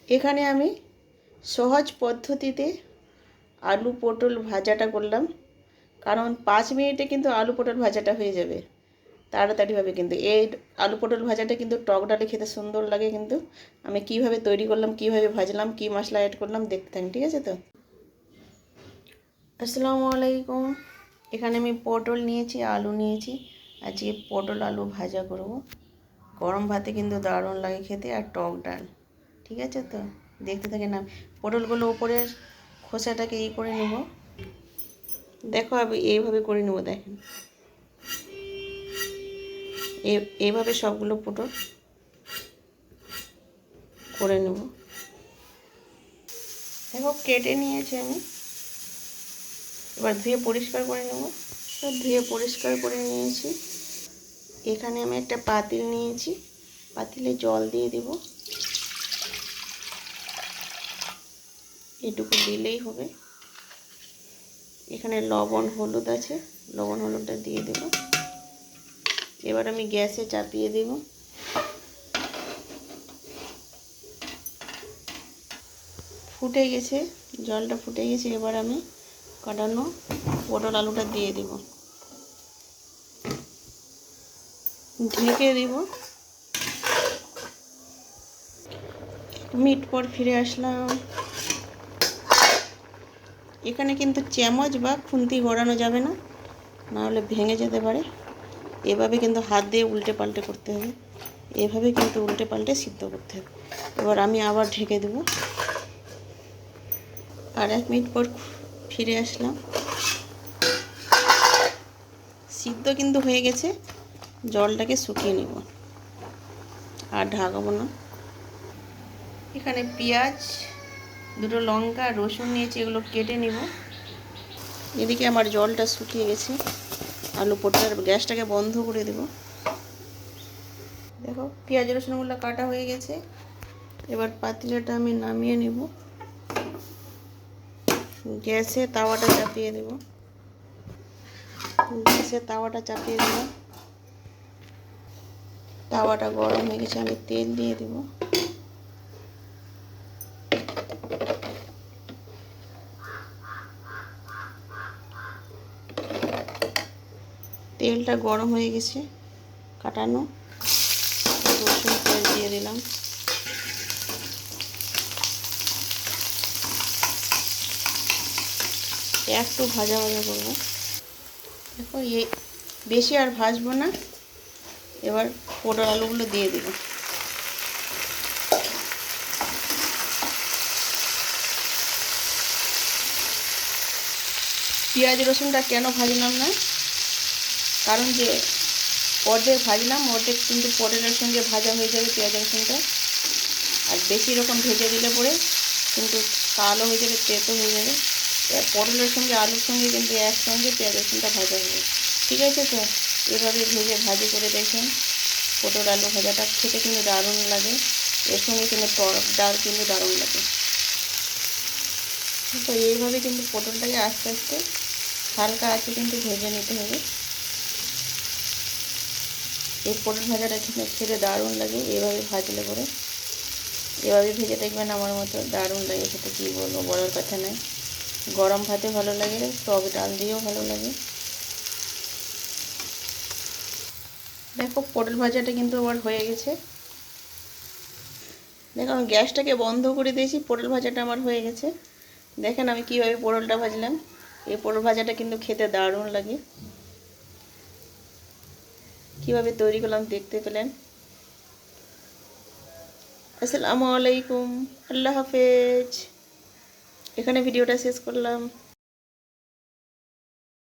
এখানে আমি সহজ পদ্ধতিতে আলু পটল ভাজাটা করলাম, কারণ 5 মিনিটে কিন্তু আলু পটল ভাজাটা হয়ে যাবে তাড়াতাড়িভাবে। কিন্তু এই আলু পটল ভাজাটা কিন্তু টক ডালে খেতে সুন্দর লাগে। কিন্তু আমি কিভাবে তৈরি করলাম, কিভাবে ভাজলাম, কি মশলা অ্যাড করলাম দেখতে থাকুন, ঠিক আছে? তো আসসালামু আলাইকুম। এখানে আমি পটল নিয়েছি, আলু নিয়েছি। আজকে পটল আলু ভাজা করব। গরম ভাতে কিন্তু দারুণ লাগে খেতে, আর টক ডাল, ঠিক আছে? তো দেখতে থাকেন। না পটলগুলো উপরের খোসাটাকে করে নেব। দেখো আমি এইভাবে করে নেব, দেখেন এইভাবে সবগুলো পটল করে নেব। দেখো কেটে নিয়েছি আমি, এবার ধুয়ে পরিষ্কার করে নেব। সব ধুয়ে পরিষ্কার করে নিয়েছি। এখানে আমি একটা পাতিল নিয়েছি, পাতিলে জল দিয়ে দেব। এটুকু দিলেই হবে। এখানে লবণ হলুদ আছে, লবণ হলুদটা দিয়ে দেব। এবার আমি গ্যাসে চাপিয়ে দেব। ফুটে গেছে, জলটা ফুটে গেছে। এবার আমি কাটানো পটল আলুটা দিয়ে দেব, ঢেকে দেব। 1 মিনিট পর ফিরে আসলাম। এখানে কিন্তু চামচ বা খুন্তি গড়ানো যাবে না, নাহলে ভেঙে যেতে পারে। এভাবে কিন্তু হাত দিয়ে উল্টে পাল্টে করতে হবে, এভাবে কিন্তু উল্টে পাল্টে সিদ্ধ করতে হবে। এবার আমি আবার ঢেকে দেব। আর 1 মিনিট পর ফিরে আসলাম। সিদ্ধ কিন্তু হয়ে গেছে। জলটাকে শুকিয়ে নেব, আর ঢাকাবো না। এখানে পেঁয়াজ, 2টো লঙ্কা আর রসুন নিয়েছি, এগুলো কেটে নেব। এদিকে আমার জলটা শুকিয়ে গেছে। আলু পটলের গ্যাসটাকে বন্ধ করে দেব। দেখো পেঁয়াজ রসুনগুলো কাটা হয়ে গেছে। এবার পাতিলাটা আমি নামিয়ে নেব। গ্যাসে তাওয়াটা চাপিয়ে দেব। গ্যাসে তাওয়াটা চাপিয়ে দিলাম। তাওয়াটা গরম হয়ে গেছে, আমি তেল দিয়ে দেব। তেলটা গরম হয়ে গেছে। কাটানো রসুন পেঁয়াজ দিয়ে দিলাম। একটু ভাজা ভাজা করবো। দেখো বেশি আর ভাজবো না। এবার পটল আলুগুলো দিয়ে দেব। পেঁয়াজ রসুনটা কেন ভাজলাম না, কারণ যে অর্ধেক ভাজলাম, অর্ধেক কিন্তু পটলের সঙ্গে ভাজা হয়ে যাবে পেঁয়াজ রসুনটা। আর বেশি রকম ভেজে দিলে পরে কিন্তু কালো হয়ে যাবে, তেতো হয়ে যাবে। পটলের সঙ্গে আলুর সঙ্গে কিন্তু একসঙ্গে পেঁয়াজ রসুনটা ভাজা হবে, ঠিক আছে? তো এভাবে ভাজি করে দেখেন। পটল আলু ভাজাটা খেতে কিন্তু দারুণ লাগে। এর সঙ্গে কিন্তু টক ডাল কিন্তু দারুণ লাগে। তো এইভাবে কিন্তু পটলটাকে আস্তে আস্তে হালকা আছে কিন্তু ভেজে নিতে হবে। এই পটল ভাজাটা খেতে দারুণ লাগে এইভাবে ভাজলে পরে। এভাবে ভেজে দেখবেন, আমার মতো দারুণ লাগে খেতে, কী বলবো, বলার কথা নয়। গরম ভাতে ভালো লাগে, টক ডাল দিয়েও ভালো লাগে। দেখো পটল ভাজাটা কিন্তু আবার হয়ে গেছে। দেখো আমি গ্যাসটাকে বন্ধ করে দিয়েছি, পটল ভাজাটা আমার হয়ে গেছে। দেখেন আমি কীভাবে পটলটা ভাজলাম। এই পটল ভাজাটা কিন্তু খেতে দারুণ লাগে। কীভাবে তৈরি করলাম দেখতে পেলেন। আসসালামু আলাইকুম, আল্লাহ হাফেজ। এখানে ভিডিওটা শেষ করলাম।